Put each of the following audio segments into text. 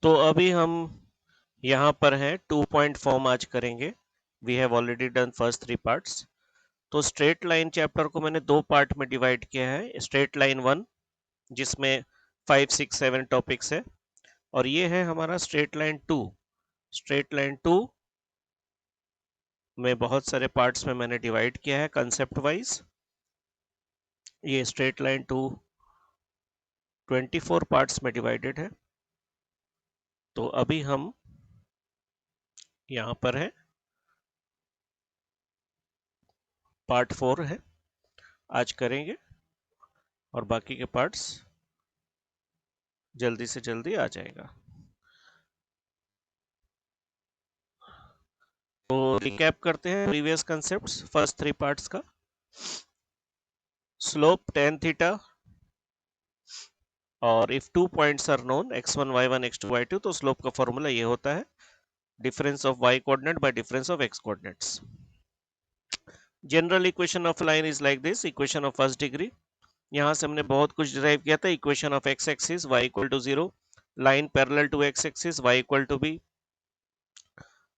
तो अभी हम यहाँ पर हैं, 2 पॉइंट फॉर्म आज करेंगे। We have already done first 3 parts. तो स्ट्रेट लाइन चैप्टर को मैंने 2 पार्ट में डिवाइड किया है। स्ट्रेट लाइन 1 जिसमें 5, 6, 7 टॉपिक्स है, और ये है हमारा स्ट्रेट लाइन 2। स्ट्रेट लाइन 2 में बहुत सारे पार्ट्स में मैंने डिवाइड किया है कंसेप्ट वाइज। ये स्ट्रेट लाइन 2 24 पार्ट्स में डिवाइडेड है। तो अभी हम यहाँ पर है, पार्ट 4 है, आज करेंगे, और बाकी के पार्ट्स जल्दी से जल्दी आ जाएगा। तो रिकैप करते हैं प्रीवियस कंसेप्ट्स फर्स्ट 3 पार्ट्स का। स्लोप tan थीटा, और if 2 points are known x1 y1 x2 y2, तो स्लोप का फॉर्मूला ये होता है difference of y coordinate by difference of x coordinates. General equation of line is like this, equation of first degree. यहाँ से हमने बहुत कुछ डिराइव किया था। Equation of x axis y equal to 0, line parallel to x axis y equal to b।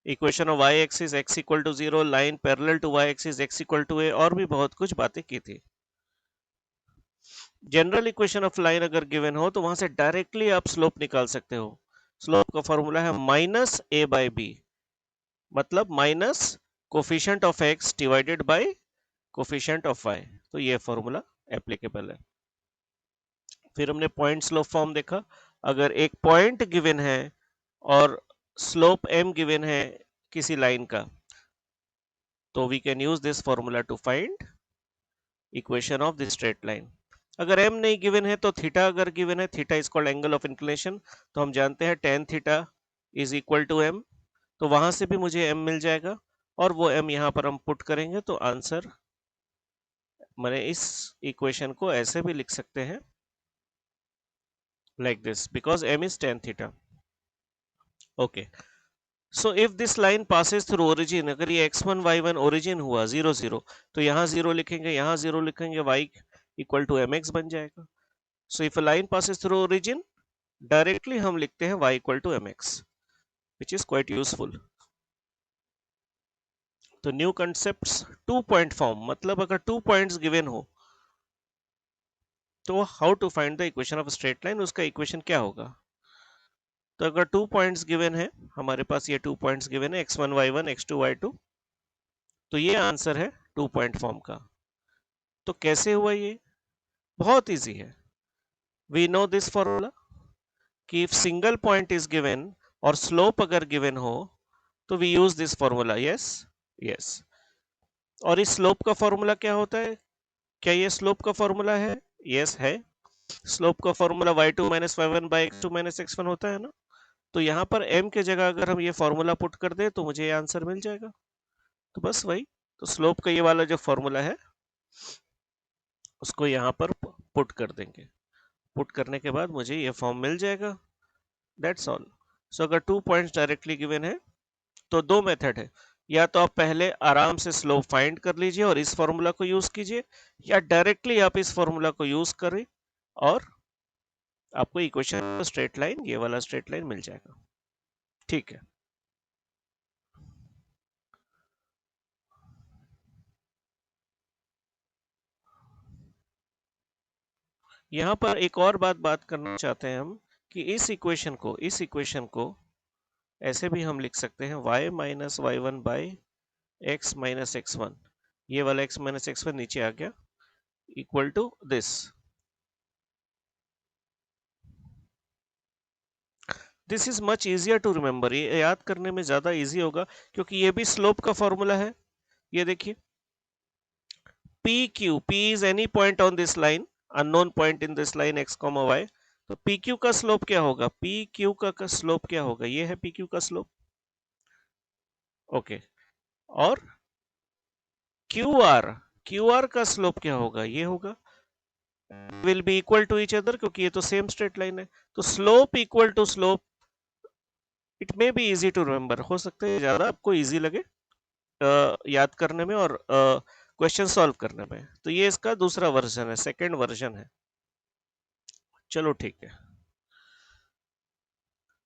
Equation of y axis x equal to 0, line parallel to y axis x equal to a, और भी बहुत कुछ बातें की थी। General equation of line अगर given हो तो वहां से डायरेक्टली आप स्लोप निकाल सकते हो। स्लोप का फॉर्मूला है माइनस a बाई बी, मतलब minus coefficient of x divided by coefficient of y। तो ये फॉर्मूला एप्लीकेबल है। फिर हमने पॉइंट स्लोप फॉर्म देखा। अगर एक पॉइंट गिवन है और स्लोप m गिवन है किसी लाइन का, तो we can use this formula to find equation of the straight line. अगर m नहीं गिवन है तो थीटा अगर गिवन है, theta is called angle of inclination, तो हम जानते हैं tan theta is equal to m, तो वहां से भी मुझे m मिल जाएगा, और वो m यहाँ पर हम पुट करेंगे तो आंसर, मैंने इस इक्वेशन को ऐसे भी लिख सकते हैं like this because m is tan theta. Okay, so if this line passes through origin, अगर ये x1 y1 origin हुआ 0 0, तो यहाँ 0 लिखेंगे, यहाँ 0 लिखेंगे, y इक्वल टू mx बन जाएगा। So if a line passes through origin, directly हम लिखते हैं y equal to mx, which is quite useful. तो न्यू कंसेप्ट्स, 2 पॉइंट फॉर्म, मतलब अगर 2 पॉइंट्स गिवन हो तो how to find the equation of straight line, उसका इक्वेशन क्या होगा। तो अगर 2 पॉइंट्स गिवन है, हमारे पास ये 2 पॉइंट्स गिवन है x1 y1 x2 y2, तो ये आंसर है 2 पॉइंट फॉर्म का। तो कैसे हुआ ये, बहुत इजी है। वी नो दिस फॉर्मूला कि if single point is given और स्लोप अगर गिवन हो तो we use this formula. Yes yes. और इस स्लोप का फॉर्मूला क्या होता है, क्या ये स्लोप का फॉर्मूला है? यस है। स्लोप का formula y2 minus y1 by x2 minus x1 होता है ना। तो यहाँ पर m के जगह अगर हम ये फॉर्मूला पुट कर दे तो मुझे ये आंसर मिल जाएगा। तो बस वही, तो स्लोप का ये वाला जो फॉर्मूला है उसको यहाँ पर पुट कर देंगे। पुट करने के बाद मुझे ये फॉर्म मिल जाएगा। That's all. सो अगर 2 पॉइंट्स डायरेक्टली गिवन है तो 2 मेथड है, या तो आप पहले आराम से स्लोप फाइंड कर लीजिए और इस फॉर्मूला को यूज कीजिए, या डायरेक्टली आप इस फॉर्मूला को यूज करें और आपको इक्वेशन स्ट्रेट लाइन, ये वाला स्ट्रेट लाइन मिल जाएगा। ठीक है। यहाँ पर एक और बात करना चाहते हैं हम कि इस इक्वेशन को ऐसे भी हम लिख सकते हैं y minus y one by x minus x one, ये वाला x माइनस एक्स वन नीचे आ गया, equal to this. This is much easier to remember, ये याद करने में ज्यादा इजी होगा क्योंकि ये भी स्लोप का फॉर्मूला है। ये देखिए, PQ, P is any point on this line, unknown point in this line x, y, तो PQ का स्लोप क्या होगा, PQ का स्लोप क्या होगा, ये है PQ का स्लोप। ओके, और QR का स्लोप क्या होगा, ये होगा, will be equal to each other क्योंकि ये तो सेम स्ट्रेट लाइन है। तो slope equal to slope, it may be easy to remember, हो सकता है ज्यादा आपको इजी लगे याद करने में और क्वेश्चन सॉल्व करने में। तो ये इसका दूसरा वर्जन है, सेकेंड वर्जन है। चलो ठीक है।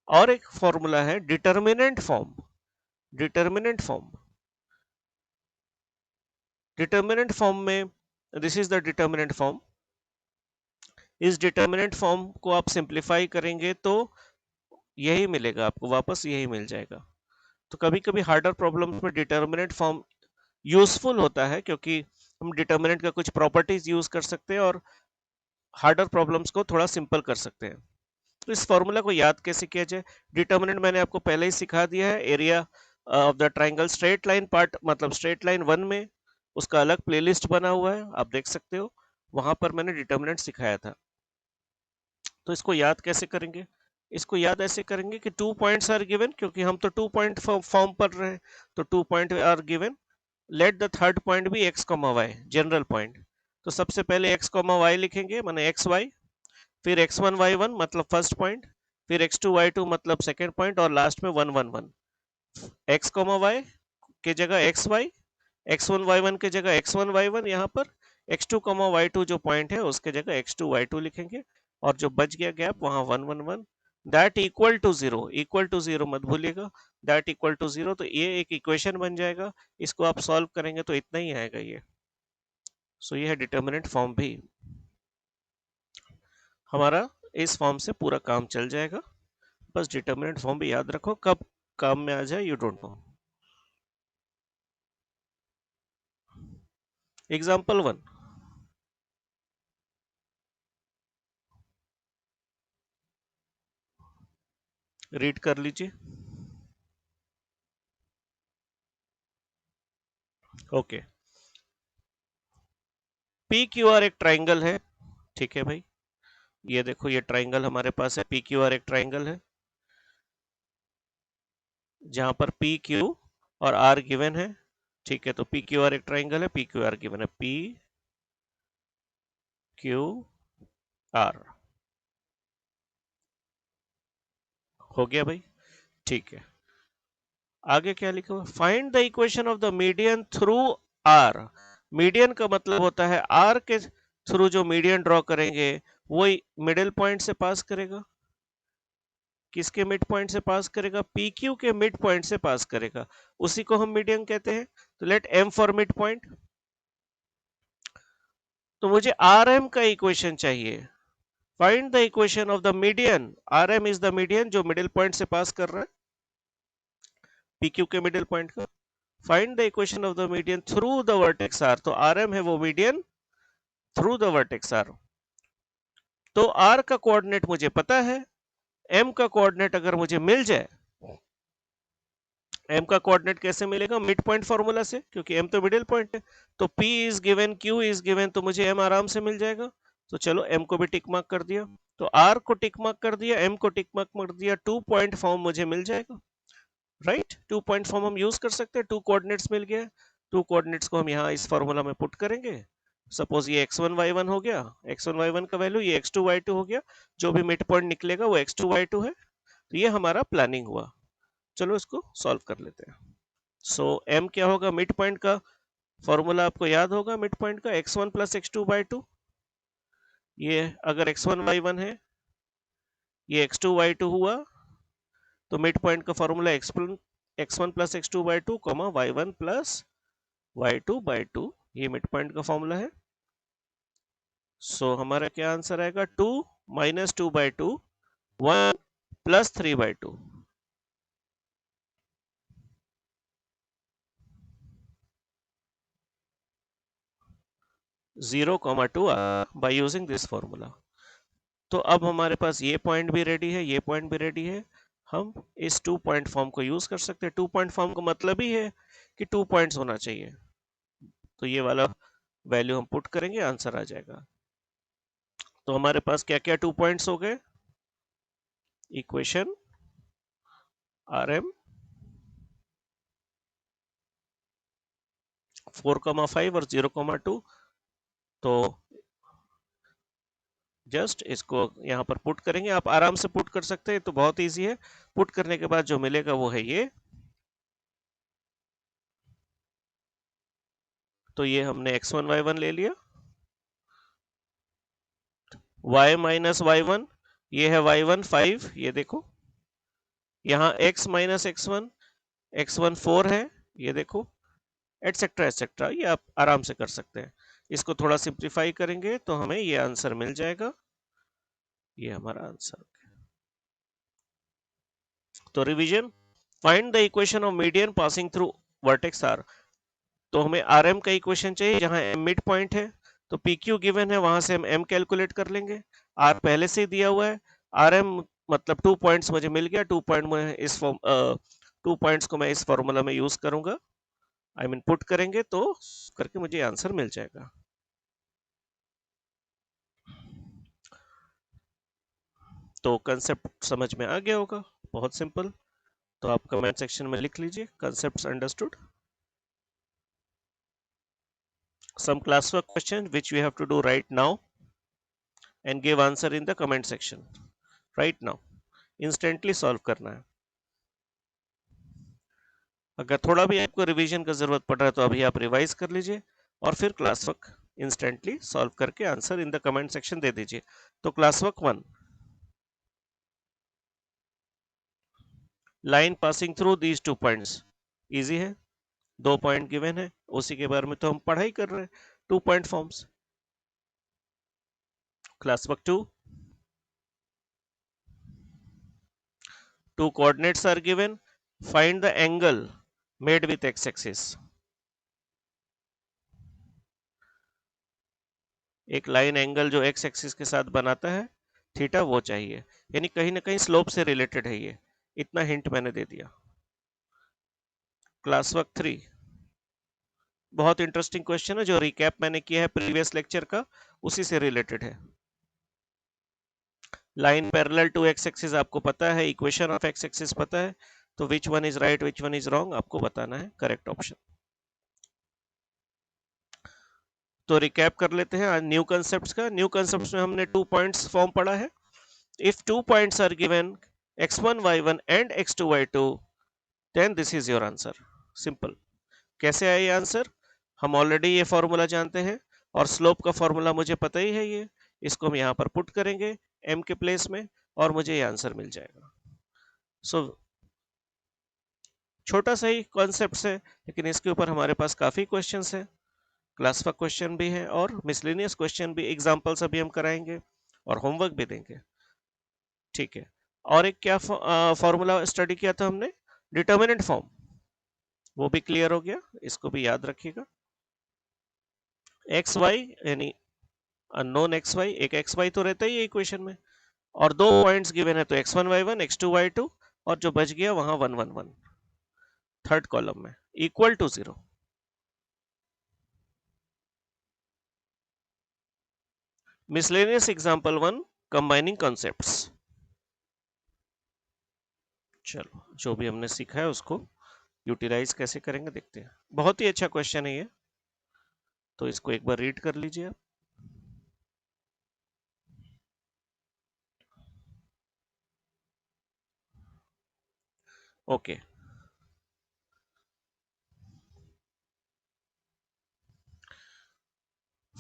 और एक फॉर्मूला है determinant form. Determinant form, determinant form में, this is the determinant form. इस डिटर्मिनेंट फॉर्म को आप सिंप्लीफाई करेंगे तो यही मिलेगा आपको, वापस यही मिल जाएगा। तो कभी कभी हार्डर प्रॉब्लम्स में डिटर्मिनेंट फॉर्म यूजफुल होता है, क्योंकि हम डिटर्मिनेंट का कुछ प्रॉपर्टीज यूज कर सकते हैं और हार्डर प्रॉब्लम्स को थोड़ा सिंपल कर सकते हैं। तो इस फॉर्मूला को याद कैसे किया जाए? डिटर्मिनेंट मैंने आपको पहले ही सिखा दिया है। Area of the triangle straight line part, मतलब स्ट्रेट लाइन 1 में उसका अलग प्लेलिस्ट बना हुआ है, आप देख सकते हो, वहां पर मैंने डिटर्मिनेंट सिखाया था। तो इसको याद कैसे करेंगे? इसको याद ऐसे करेंगे कि 2 पॉइंट्स आर गिवन, क्योंकि हम तो 2 पॉइंट फॉर्म पर रहे हैं, तो 2 point are given. Let the third point be x comma y, general point. तो सबसे पहले एक्स कॉमा वाई लिखेंगे, माने एक्स वाई, फिर x1 y1 मतलब फर्स्ट पॉइंट, फिर x2 y2 मतलब सेकंड पॉइंट, और लास्ट में 1 1 1। x y के जगह xy, x1 y1 के जगह x1 y1, यहाँ पर x2 y2 जो पॉइंट है उसके जगह x2 y2 लिखेंगे, और जो बच गया गैप वहां 1 1 1। That equal to zero, equal to zero मत भूलिएगा, दैट इक्वल टू जीरो। तो ये एक इक्वेशन बन जाएगा, इसको आप सॉल्व करेंगे तो इतना ही आएगा ये। सो ये है डिटर्मिनेंट फॉर्म भी हमारा, इस फॉर्म से पूरा काम चल जाएगा। बस डिटर्मिनेंट फॉर्म भी याद रखो, कब काम में आ जाए you don't know. Example 1, read कर लीजिए। ओके, पी क्यू आर एक ट्राइंगल है, ठीक है भाई। ये देखो, ये ट्राइंगल हमारे पास है, पी क्यू आर एक ट्राइंगल है जहां पर पी क्यू और आर गिवन है, ठीक है। तो पी क्यू आर एक ट्राइंगल है, पी क्यू आर गिवन है, पी क्यू आर। हो गया भाई, ठीक है। आगे क्या लिखा हुआ? Find the equation of the median through R. Median का मतलब होता है आर के थ्रू जो मीडियन ड्रॉ करेंगे वो मिडिल पॉइंट से पास करेगा। किसके मिड पॉइंट से पास करेगा? पी क्यू के मिड पॉइंट से पास करेगा, उसी को हम मीडियन कहते हैं। तो let M for mid point. तो मुझे आर एम का इक्वेशन चाहिए। Find the equation of the median, R M is the median जो मिडिल पॉइंट से पास कर रहा है, पी क्यू के मिडिल पॉइंट का। Find the equation of the median through the vertex R. तो आर एम है वो median through the vertex R. तो आर का कोऑर्डिनेट मुझे पता है, एम का कोऑर्डिनेट अगर मुझे मिल जाए, एम का कोऑर्डिनेट कैसे मिलेगा? मिड पॉइंट फॉर्मूला से, क्योंकि एम तो मिडिल पॉइंट है। तो P is given, Q is given, तो मुझे एम आराम से मिल जाएगा। तो चलो एम को भी टिक मार्क कर दिया, तो आर को टिक मार्क कर दिया, एम को टिक मार्क कर दिया, 2 पॉइंट फॉर्म मुझे मिल जाएगा, राइट। 2 पॉइंट फॉर्म हम यूज कर सकते हैं, 2 कोऑर्डिनेट्स मिल गया। 2 कोऑर्डिनेट्स को हम यहाँ इस फॉर्मूला में पुट करेंगे। सपोज ये x1 y1 हो गया, x1 y1 का वैल्यू, ये x2 y2 हो गया, जो भी मिड पॉइंट निकलेगा वो x2 y2 है। तो ये हमारा प्लानिंग हुआ। चलो इसको सॉल्व कर लेते हैं। सो m क्या होगा? मिड पॉइंट का फॉर्मूला आपको याद होगा, मिड पॉइंट का x1 प्लस x2 बाई 2। ये अगर x1 y1 है, ये x2 y2 हुआ, तो मिड पॉइंट का formula x1 plus x2 by 2 comma y1 plus y2 by 2, ये मिड पॉइंट का फॉर्मूला है। सो हमारा क्या आंसर आएगा? 2 minus 2 by 2, 1 plus 3 by 2। 0,2 by using this formula। तो अब हमारे पास ये पॉइंट भी रेडी है, ये पॉइंट भी रेडी है। हम इस 2 पॉइंट फॉर्म को यूज कर सकते हैं। 2 पॉइंट फॉर्म का मतलब ही है कि 2 पॉइंट्स होना चाहिए। तो ये वाला वैल्यू हम पुट करेंगे, आंसर आ जाएगा। तो हमारे पास क्या क्या 2 पॉइंट्स हो गए? इक्वेशन आर एम 4,5 और 0,2। तो जस्ट इसको यहाँ पर पुट करेंगे, आप आराम से पुट कर सकते हैं, तो बहुत इजी है। पुट करने के बाद जो मिलेगा वो है ये। तो ये हमने x1 y1 ले लिया, y माइनस y1, ये है y1 5, ये देखो यहाँ x माइनस x1, x1 4 है, ये देखो, एटसेट्रा एटसेट्रा, ये आप आराम से कर सकते हैं। इसको थोड़ा सिंप्लीफाई करेंगे तो हमें ये आंसर मिल जाएगा, ये हमारा आंसर। तो revision, find the equation of median passing through vertex R. तो हमें rm का इक्वेशन चाहिए जहां m मिड पॉइंट है, तो pq गिवन है, वहां से हम m कैलकुलेट कर लेंगे। r पहले से ही दिया हुआ है, rm मतलब 2 पॉइंट्स मुझे मिल गया, 2 पॉइंट में इस 2 पॉइंट्स को मैं इस फॉर्मूला में यूज करूंगा, आई मीन पुट करेंगे तो करके मुझे आंसर मिल जाएगा। तो कंसेप्ट समझ में आ गया होगा, बहुत सिंपल। तो आप कमेंट सेक्शन में लिख लीजिए concepts understood. Some classwork question which we have to do right now and give answer in the comment section right now, instantly solve करना है। अगर थोड़ा भी आपको रिवीजन का जरूरत पड़ रहा है तो अभी आप रिवाइज कर लीजिए और फिर क्लास वर्क इंस्टेंटली सॉल्व करके answer in the comment section दे दीजिए। तो class work 1, line passing through these 2 points, easy है, 2 पॉइंट गिवन है, उसी के बारे में तो हम पढ़ाई कर रहे हैं, 2 point forms. Class work 2, 2 coordinates are given, find the angle made with x-axis। एक लाइन एंगल जो x एक्सिस के साथ बनाता है थीटा, वो चाहिए, यानी कहीं ना कहीं स्लोप से रिलेटेड है ये, इतना हिंट मैंने दे दिया। क्लास वर्क 3, बहुत इंटरेस्टिंग क्वेश्चन है, जो रिकैप मैंने किया है प्रीवियस लेक्चर का, उसी से रिलेटेड है। Line parallel to X axis आपको पता है, इक्वेशन ऑफ एक्स एक्सिस पता है, तो which one is right which one is wrong आपको बताना है करेक्ट ऑप्शन। तो रिकैप कर लेते हैं आज न्यू कंसेप्ट्स का। न्यू कंसेप्ट्स में हमने 2 पॉइंट्स फॉर्म पढ़ा है। If 2 points are given x1 y1 and x2 y2 then this is your answer. Simple. कैसे आया ये आंसर, हम ऑलरेडी ये फॉर्मूला जानते हैं और स्लोप का फॉर्मूला मुझे पता ही है, ये इसको हम यहाँ पर पुट करेंगे m के प्लेस में और मुझे ये आंसर मिल जाएगा। सो छोटा सा ही कॉन्सेप्ट है, लेकिन इसके ऊपर हमारे पास काफी क्वेश्चंस हैं, क्लास का क्वेश्चन भी है और मिसलेनियस क्वेश्चन भी, एग्जांपल्स अभी हम कराएंगे और होमवर्क भी देंगे। ठीक है, और एक क्या फॉर्मूला स्टडी किया था हमने, डिटर्मिनेंट फॉर्म, वो भी क्लियर हो गया, इसको भी याद रखिएगा। एक्स वाई यानी अननोन एक्स वाई, एक एक्स वाई तो रहता ही है इक्वेशन में, और 2 पॉइंट्स गिवन है, तो x1 y1 x2 y2, और जो बच गया वहां 1 1 1 थर्ड कॉलम में, equal to 0। Miscellaneous example 1, combining concepts. चलो, जो भी हमने सीखा है उसको यूटिलाइज कैसे करेंगे देखते हैं। बहुत ही अच्छा क्वेश्चन है ये, तो इसको एक बार रीड कर लीजिए आप। Okay,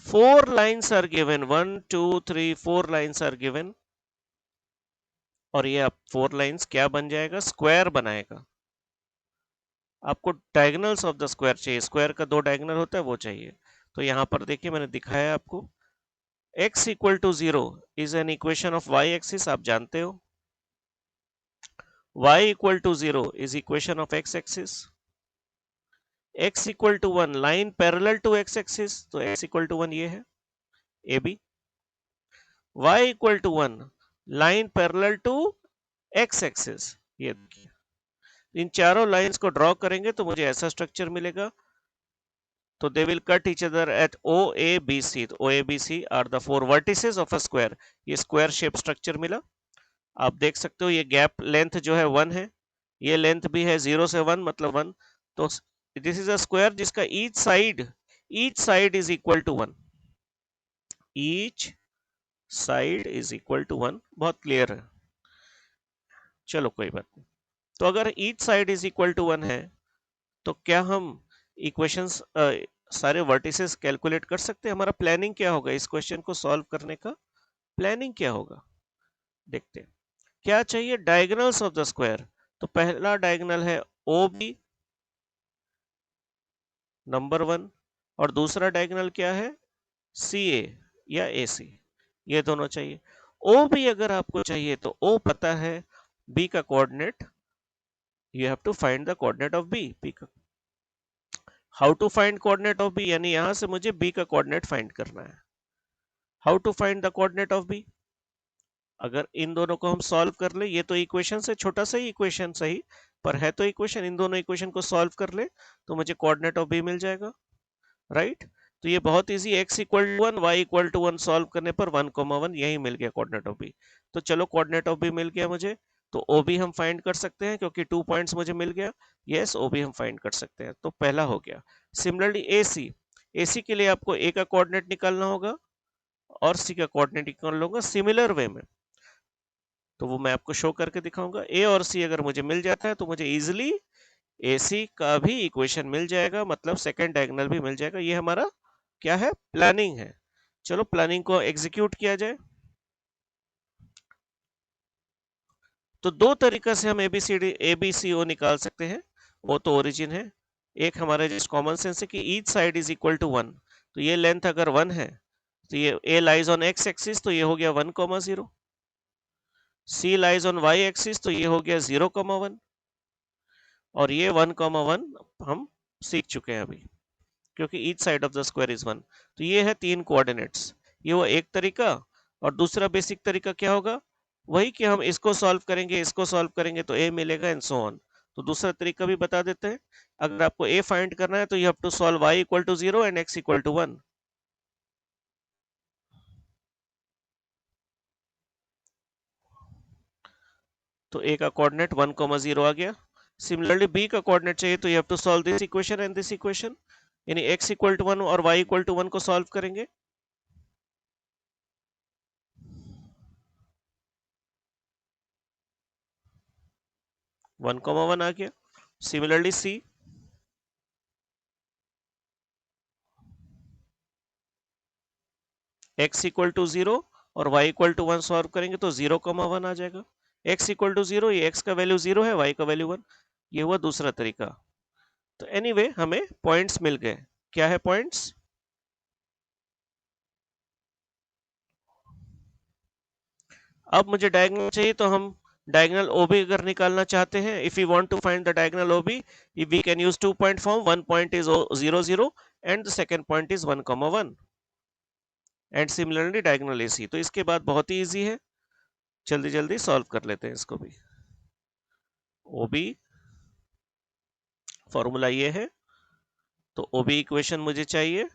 four lines are given, 1 2 3 4 lines are given, और ये आप 4 लाइन्स क्या बन जाएगा, स्क्वायर बनाएगा। आपको डायगोनल्स ऑफ द स्क्वायर चाहिए, स्क्वायर का 2 डायगोनल होता है वो चाहिए। तो यहां पर देखिए मैंने दिखाया आपको, x equal to 0 is an equation of y axis, आप जानते हो, y equal to 0 is equation of x axis, x equal to 1 line parallel to x axis, तो x इक्वल टू 1 ये है A B, y equal to 1 line parallel to x axis, ये देखिए, इन चारों lines को ड्रॉ करेंगे तो मुझे ऐसा स्ट्रक्चर मिलेगा। तो they will cut each other at O A B C, तो O A B C are the 4 vertices of a square, ये स्क्वायर शेप स्ट्रक्चर मिला। आप देख सकते हो ये गैप लेंथ जो है 1 है, ये लेंथ भी है 0 से 1 मतलब 1, तो दिस इज अ स्क्वायर जिसका each side is equal to 1, each side is equal to 1, बहुत क्लियर है। चलो कोई बात नहीं, तो अगर each side is equal to 1 है तो क्या हम इक्वेशंस सारे वर्टिसेस कैलकुलेट कर सकते हैं। हमारा प्लानिंग क्या होगा, इस क्वेश्चन को सॉल्व करने का प्लानिंग क्या होगा, देखते हैं। क्या चाहिए, डायगोनल्स ऑफ द स्क्वायर, तो पहला डायगोनल है ओ बी नंबर 1 और दूसरा डायगोनल क्या है सी ए या ए सी, ये दोनों चाहिए। ओ बी अगर आपको चाहिए तो ओ पता है, बी का coordinate you have to find the coordinate of B का। How to find coordinate of B, यानी यहां से मुझे बी का कोऑर्डिनेट फाइंड करना है। How to find the coordinate of B, अगर इन दोनों को हम सॉल्व कर ले, ये तो इक्वेशन से छोटा सा ही इक्वेशन सही पर है तो इक्वेशन, इन दोनों इक्वेशन को सॉल्व कर ले तो मुझे कोऑर्डिनेट ऑफ बी मिल जाएगा, राइट। तो ये बहुत easy, x equal to 1 y equal to 1 solve करने पर 1,1 यही मिल गया कोऑर्डिनेट ऑफ बी। तो चलो कोऑर्डिनेट ऑफ बी मिल गया मुझे, तो ओ बी हम फाइंड कर सकते हैं क्योंकि 2 पॉइंट्स मुझे मिल गया। यस, ओ बी हम फाइंड कर सकते हैं, तो पहला हो गया। सिमिलरली ए सी, ए सी के लिए आपको ए का कोऑर्डिनेट निकालना होगा और सी का कोऑर्डिनेट निकाल लूंगा सिमिलर वे में, तो वो मैं आपको शो करके दिखाऊंगा। ए और सी अगर मुझे मिल जाता है तो मुझे इजिली ए सी का भी इक्वेशन मिल जाएगा, मतलब सेकंड डायगोनल भी मिल जाएगा। ये हमारा क्या है, प्लानिंग है। चलो प्लानिंग को एग्जीक्यूट किया जाए। तो दो तरीका से हम एबीसीओ निकाल सकते हैं, वो तो ओरिजिन है। एक हमारे जस्ट कॉमन सेंस है कि each side is equal to 1, तो ये लेंथ अगर 1 है तो ये A lies on X axis, तो ये हो गया 1,0। C lies on Y axis, तो ये हो गया 0,1। और ये 1,1 हम सीख चुके हैं अभी, क्योंकि each side of the square is 1। तो ये है 3 कोऑर्डिनेट्स, ये वो एक तरीका। और दूसरा बेसिक तरीका क्या होगा, वही कि हम इसको सॉल्व करेंगे, इसको सॉल्व करेंगे तो ए मिलेगा एंड सो ऑन। तो दूसरा तरीका भी बता देते हैं। अगर आपको ए फाइंड करना है तो you have to solve y equal to 0 and x equal to 1। तो a का कोऑर्डिनेट 1,0 आ गया। सिमिलरली b का कोऑर्डिनेट चाहिए तो you have to solve this equation and this equation, यानी x इक्वल टू 1 और y इक्वल टू 1 को solve करेंगे। 1,1 आ गया। Similarly c, x equal to 0 और y इक्वल टू 1 सॉल्व करेंगे तो 0,1 आ जाएगा। x इक्वल टू 0, ये x का वैल्यू 0 है, y का वैल्यू 1। ये हुआ दूसरा तरीका। तो एनीवे हमें पॉइंट्स मिल गए। क्या है पॉइंट्स, अब मुझे डायगोनल चाहिए तो हम डायगोनल ओबी अगर निकालना चाहते हैं, if you want to find the diagonal OB, we can use 2 point form. One point is 0 0 and the second point is 1,1 and similarly diagonal AC. तो इसके बाद बहुत ही इजी है, जल्दी जल्दी सॉल्व कर लेते हैं इसको भी। ओबी फॉर्मूला ये है, तो ओबी इक्वेशन मुझे चाहिए,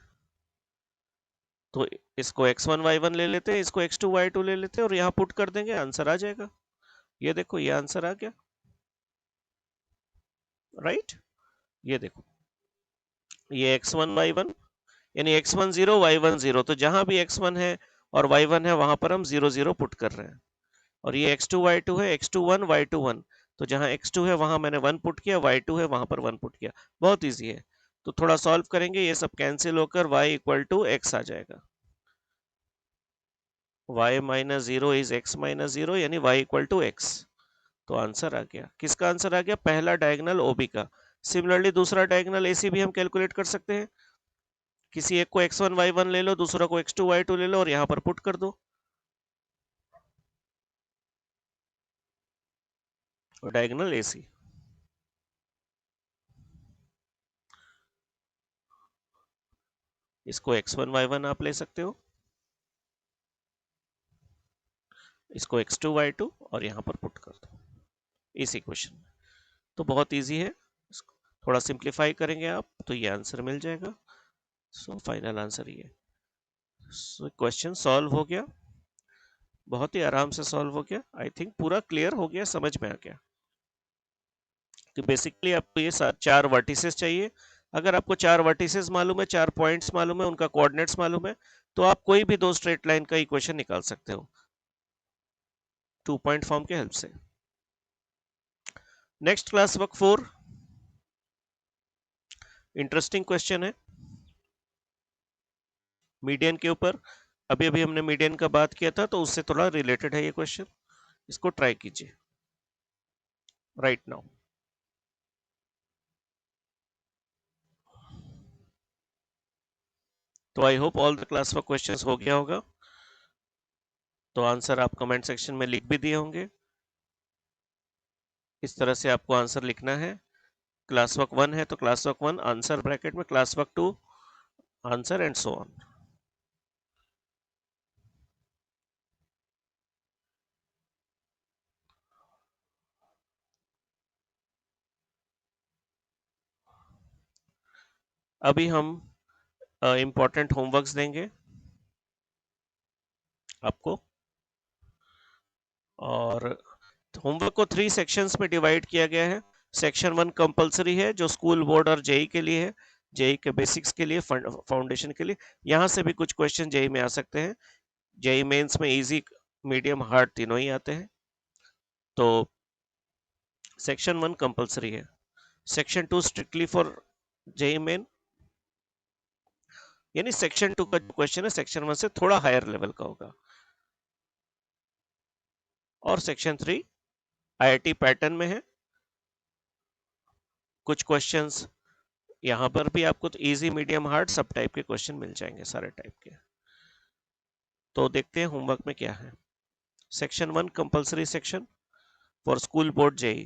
तो इसको x1 y1 ले लेते हैं, इसको x2 y2 ले लेते हैं और यहाँ पुट कर देंगे, आंसर आ जाएगा। ये देखो ये आंसर आ गया, राइट। ये देखो ये x1 y1 यानी x1 0 y1 0, तो जहां भी x1 है और y1 है वहां पर हम 0 0 पुट कर रहे हैं। और ये x2 y2 है, x2 1 y2 1, तो जहां x2 है वहां मैंने 1 पुट किया, y2 है वहां पर 1 पुट किया। बहुत इजी है। तो थोड़ा सॉल्व करेंगे, ये सब कैंसिल होकर y इक्वल टू x आ जाएगा। y minus 0 is x minus 0, यानी y इक्वल टू x। तो आंसर आ गया, किसका आंसर आ गया, पहला डायगोनल ओबी का। सिमिलरली दूसरा डायगोनल एसी भी हम कैलकुलेट कर सकते हैं। किसी एक को x1 y1 ले लो, दूसरा को x2 y2 ले लो और यहां पर पुट कर दो, और डायगोनल एसी। इसको x1 y1 आप ले सकते हो, इसको x2 y2 और यहां पर पुट कर दो इस इक्वेशन में। तो बहुत इजी है, थोड़ा सिंप्लीफाई करेंगे आप तो ये आंसर मिल जाएगा। सो फाइनल आंसर ये। सो क्वेश्चन सॉल्व हो गया, बहुत ही आराम से सॉल्व हो गया। आई थिंक पूरा क्लियर हो गया, समझ में आ गया कि बेसिकली आपको ये 4 वर्टिसेस चाहिए। अगर आपको 4 वर्टिसेस मालूम है, 4 पॉइंट्स मालूम है, उनका कोऑर्डिनेट्स मालूम है, तो आप कोई भी 2 स्ट्रेट लाइन का इक्वेशन निकाल सकते हो 2 पॉइंट फॉर्म के हेल्प से। Next class work 4, interesting question है मीडियन के ऊपर। अभी अभी हमने मीडियन का बात किया था तो उससे थोड़ा रिलेटेड है ये क्वेश्चन, इसको ट्राई कीजिए। right now. तो I hope all the class work questions हो गया होगा। तो आंसर आप कमेंट सेक्शन में लिख भी दिए होंगे। इस तरह से आपको आंसर लिखना है। क्लास वर्क 1 है तो क्लास वर्क 1 आंसर ब्रैकेट में, class work 2 answer and so on. अभी हम इंपॉर्टेंट होमवर्क्स देंगे आपको। और होमवर्क को 3 सेक्शंस में डिवाइड किया गया है। सेक्शन 1 कंपलसरी है जो स्कूल बोर्ड और जेई के लिए है, जेई के बेसिक्स के लिए, फाउंडेशन के लिए। यहाँ से भी कुछ क्वेश्चन जेई में आ सकते हैं। जेई मेंस में इजी, मीडियम, हार्ड तीनों ही आते हैं। तो सेक्शन 1 कंपलसरी है। Section 2 strictly for JEE Main, यानी सेक्शन 2 का जो क्वेश्चन है सेक्शन 1 से थोड़ा हायर लेवल का होगा। और सेक्शन 3 आईआईटी पैटर्न में है। कुछ क्वेश्चंस यहाँ पर भी आपको तो इजी, मीडियम, हार्ड सब टाइप के क्वेश्चन मिल जाएंगे, सारे टाइप के। तो देखते हैं होमवर्क में क्या है। Section 1 compulsory section for school board JEE.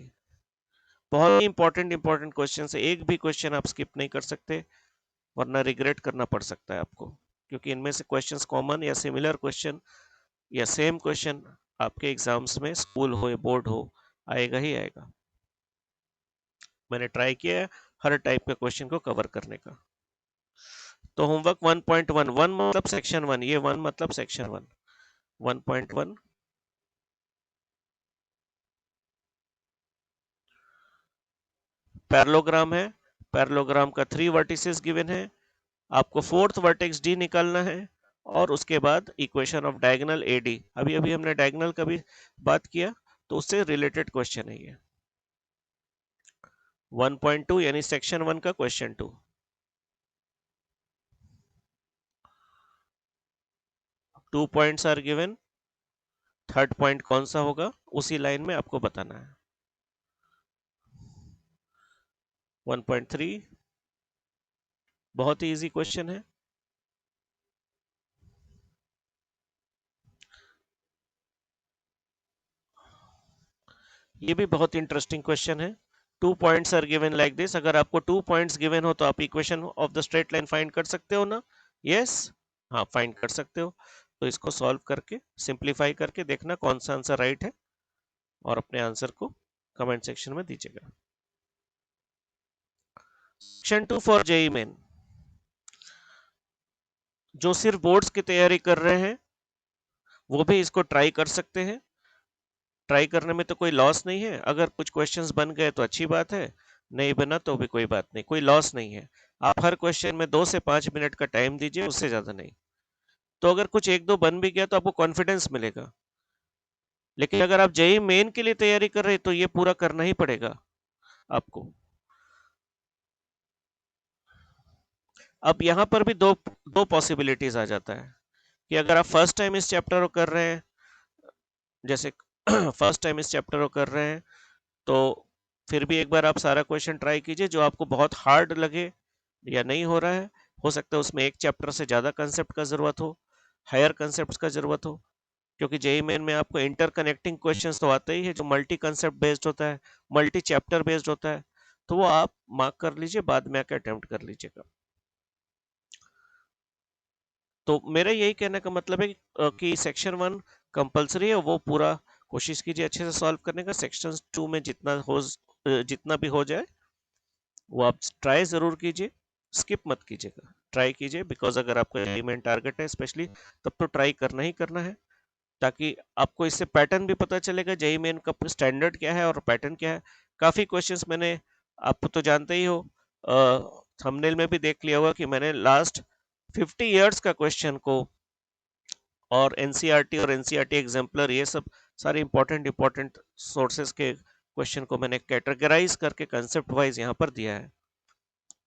बहुत ही इंपॉर्टेंट क्वेश्चन है, एक भी क्वेश्चन आप स्किप नहीं कर सकते, वरना रिग्रेट करना पड़ सकता है आपको, क्योंकि इनमें से क्वेश्चंस कॉमन या सिमिलर क्वेश्चन या सेम क्वेश्चन आपके एग्जाम्स में, स्कूल हो या बोर्ड हो, आएगा ही आएगा। मैंने ट्राई किया है हर टाइप के क्वेश्चन को कवर करने का। तो होमवर्क 1.1, 1 मतलब सेक्शन 1, ये 1 मतलब सेक्शन 1। 1.1 पैरेललोग्राम है। पैरेललोग्राम का 3 वर्टिसेस गिवन है, आपको फोर्थ वर्टेक्स डी निकालना है, और उसके बाद इक्वेशन ऑफ डायगोनल एडी। अभी अभी हमने डायगोनल का भी बात किया, तो उससे रिलेटेड क्वेश्चन है ये। 1.2 यानी सेक्शन 1 का question 2। 2 points are given, third point कौन सा होगा उसी लाइन में आपको बताना है। 1.3 बहुत ही इजी क्वेश्चन है। ये भी बहुत इंटरेस्टिंग क्वेश्चन है। 2 points are given like this. अगर आपको 2 पॉइंट्स गिवन हो तो आप equation of the straight line find कर सकते हो ना? यस, हाँ फाइंड कर सकते हो। तो इसको सॉल्व करके, सिंप्लीफाई करके देखना कौन सा आंसर राइट है, और अपने आंसर को कमेंट सेक्शन में दीजिएगा। सेक्शन 2 फॉर जेई मेन, जो सिर्फ बोर्ड्स की तैयारी कर रहे हैं वो भी इसको ट्राई कर सकते हैं। ट्राई करने में तो कोई लॉस नहीं है। अगर कुछ क्वेश्चंस बन गए तो अच्छी बात है, नहीं बना तो भी कोई बात नहीं, कोई लॉस नहीं है। आप हर क्वेश्चन में 2 से 5 मिनट का टाइम दीजिए, उससे ज्यादा नहीं। तो अगर कुछ एक दो बन भी गया तो आपको कॉन्फिडेंस मिलेगा। लेकिन अगर आप जेई मेन के लिए तैयारी कर रहे हैं तो ये पूरा करना ही पड़ेगा आपको। अब यहाँ पर भी दो दो पॉसिबिलिटीज आ जाता है कि अगर आप फर्स्ट टाइम इस चैप्टर को कर रहे हैं, जैसे फर्स्ट टाइम इस चैप्टर को कर रहे हैं, तो फिर भी एक बार आप सारा क्वेश्चन ट्राई कीजिए। जो आपको बहुत हार्ड लगे या नहीं हो रहा है, हो सकता है उसमें एक चैप्टर से ज़्यादा कंसेप्ट का ज़रूरत हो, हायर कंसेप्ट का ज़रूरत हो, क्योंकि जेई मेन में आपको इंटर कनेक्टिंग क्वेश्चन तो आते ही है जो मल्टी कंसेप्ट बेस्ड होता है, मल्टी चैप्टर बेस्ड होता है। तो वो आप मार्क कर लीजिए, बाद में आकर अटेम्प्ट कर लीजिएगा। तो मेरा यही कहने का मतलब है कि सेक्शन 1 कंपलसरी है, वो पूरा कोशिश कीजिए अच्छे से सॉल्व करने का। सेक्शन 2 में जितना भी हो जाए वो आप ट्राई जरूर कीजिए, स्किप मत कीजिएगा, ट्राई कीजिए। बिकॉज अगर आपका एलिमेंट टारगेट है स्पेशली, तब तो ट्राई करना ही करना है, ताकि आपको इससे पैटर्न भी पता चलेगा जेई मेन का स्टैंडर्ड क्या है और पैटर्न क्या है। काफी क्वेश्चंस मैंने, आप तो जानते ही हो, थंबनेल में भी देख लिया होगा कि मैंने लास्ट 50 इयर्स का क्वेश्चन को, और एनसीईआरटी और एनसीईआरटी एग्जाम्पलर, ये सब सारे इंपॉर्टेंट सोर्सेस के क्वेश्चन को मैंने कैटेगराइज करके कंसेप्ट वाइज यहाँ पर दिया है।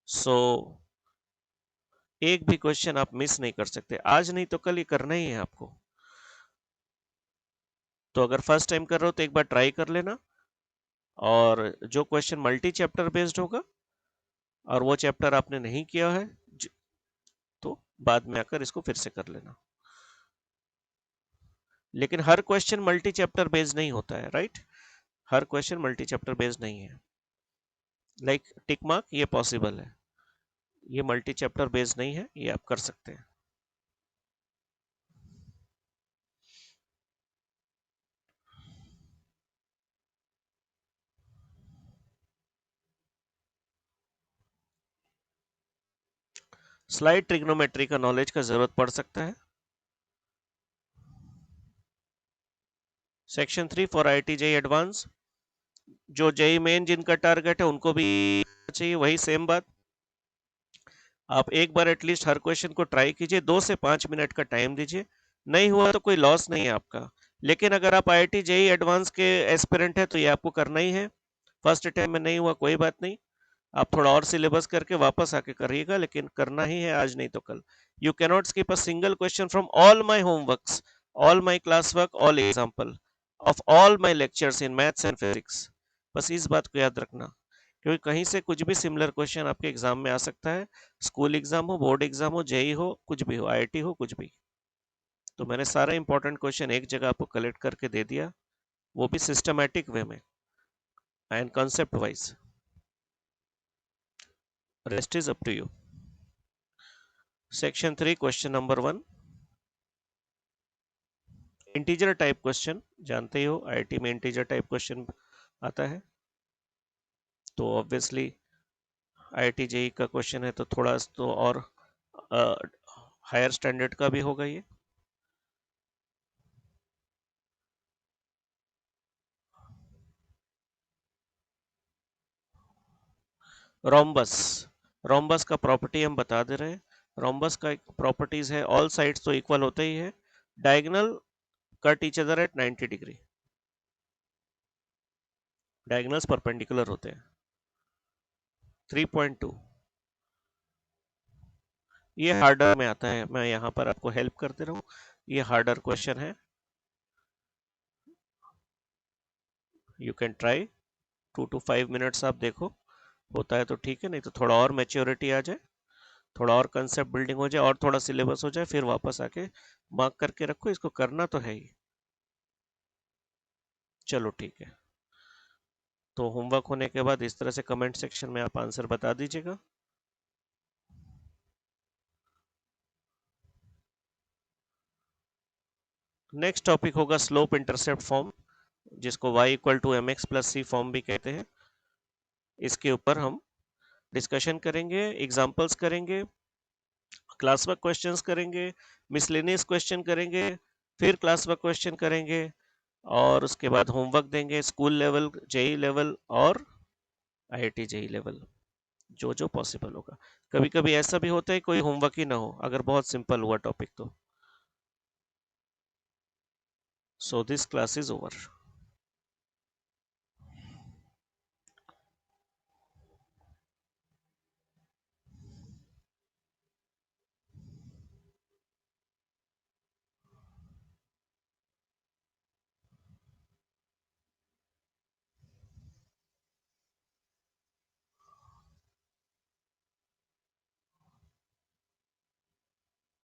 सो एक भी क्वेश्चन आप मिस नहीं कर सकते, आज नहीं तो कल ये करना ही है आपको। तो अगर फर्स्ट टाइम कर रहे हो तो एक बार ट्राई कर लेना, और जो क्वेश्चन मल्टी चैप्टर बेस्ड होगा और वो चैप्टर आपने नहीं किया है तो बाद में आकर इसको फिर से कर लेना। लेकिन हर क्वेश्चन मल्टी चैप्टर बेस्ड नहीं होता है, राइट? हर क्वेश्चन मल्टी चैप्टर बेस्ड नहीं है। लाइक टिक मार्क ये पॉसिबल है, ये मल्टी चैप्टर बेस्ड नहीं है, ये आप कर सकते हैं। स्लाइड ट्रिग्नोमेट्री का नॉलेज का जरूरत पड़ सकता है। Section 3 for IIT JEE advance, जो JEE मेन जिनका टारगेट है उनको भी चाहिए, वही सेम बात। आप एक बार एटलीस्ट हर क्वेश्चन को ट्राई कीजिए, 2 से 5 मिनट का टाइम दीजिए। नहीं हुआ तो कोई लॉस नहीं है आपका। लेकिन अगर आप IIT JEE एडवांस के एस्पिरेंट है तो ये आपको करना ही है। फर्स्ट अटेम्प्ट में नहीं हुआ कोई बात नहीं, आप थोड़ा और सिलेबस करके वापस आके करिएगा, लेकिन करना ही है, आज नहीं तो कल। You cannot skip a single question from all my homeworks, all my class work, all example of all my lectures in maths and physics. बस इस बात को याद रखना, क्योंकि कहीं से कुछ भी सिमिलर क्वेश्चन आपके एग्जाम में आ सकता है। स्कूल एग्जाम हो, बोर्ड एग्जाम हो, JEE हो, कुछ भी हो, IIT हो, कुछ भी। तो मैंने सारे इंपॉर्टेंट क्वेश्चन एक जगह आपको कलेक्ट करके दे दिया, वो भी सिस्टमैटिक वे में and concept wise. Rest is up to you. Section 3 question number 1, integer type question. जानते ही हो IIT में इंटीजर टाइप क्वेश्चन आता है, तो ऑब्वियसली IIT JEE का क्वेश्चन है तो थोड़ा तो और हायर स्टैंडर्ड का भी होगा ये। रोम्बस, रोम्बस का प्रॉपर्टी हम बता दे रहे हैं। रोम्बस का एक प्रॉपर्टीज है, ऑल साइड्स तो इक्वल होते ही है, diagonal cut each other eight 90 degree, diagonals perpendicular होते हैं। 3.2 ये हार्डर में आता है, मैं यहाँ पर आपको हेल्प कर दे रहा हूँ, ये हार्डर क्वेश्चन है। You can try 2 to 5 minutes, आप देखो होता है तो ठीक है, नहीं तो थोड़ा और मैच्योरिटी आ जाए, थोड़ा और कंसेप्ट बिल्डिंग हो जाए और थोड़ा सिलेबस हो जाए, फिर वापस आके मार्क करके रखो, इसको करना तो है ही। चलो ठीक है, तो होमवर्क होने के बाद इस तरह से कमेंट सेक्शन में आप आंसर बता दीजिएगा। नेक्स्ट टॉपिक होगा स्लोप इंटरसेप्ट फॉर्म, जिसको y equal to mx plus c form भी कहते हैं। इसके ऊपर हम डिस्कशन करेंगे, एग्जाम्पल्स करेंगे, क्लास वर्क क्वेश्चंस करेंगे, मिसलेनियस क्वेश्चन करेंगे, फिर क्लास वर्क क्वेश्चन करेंगे, और उसके बाद होमवर्क देंगे स्कूल लेवल, JEE लेवल और IIT JEE लेवल, जो जो पॉसिबल होगा। कभी कभी ऐसा भी होता है कोई होमवर्क ही ना हो, अगर बहुत सिंपल हुआ टॉपिक तो। So this class is over.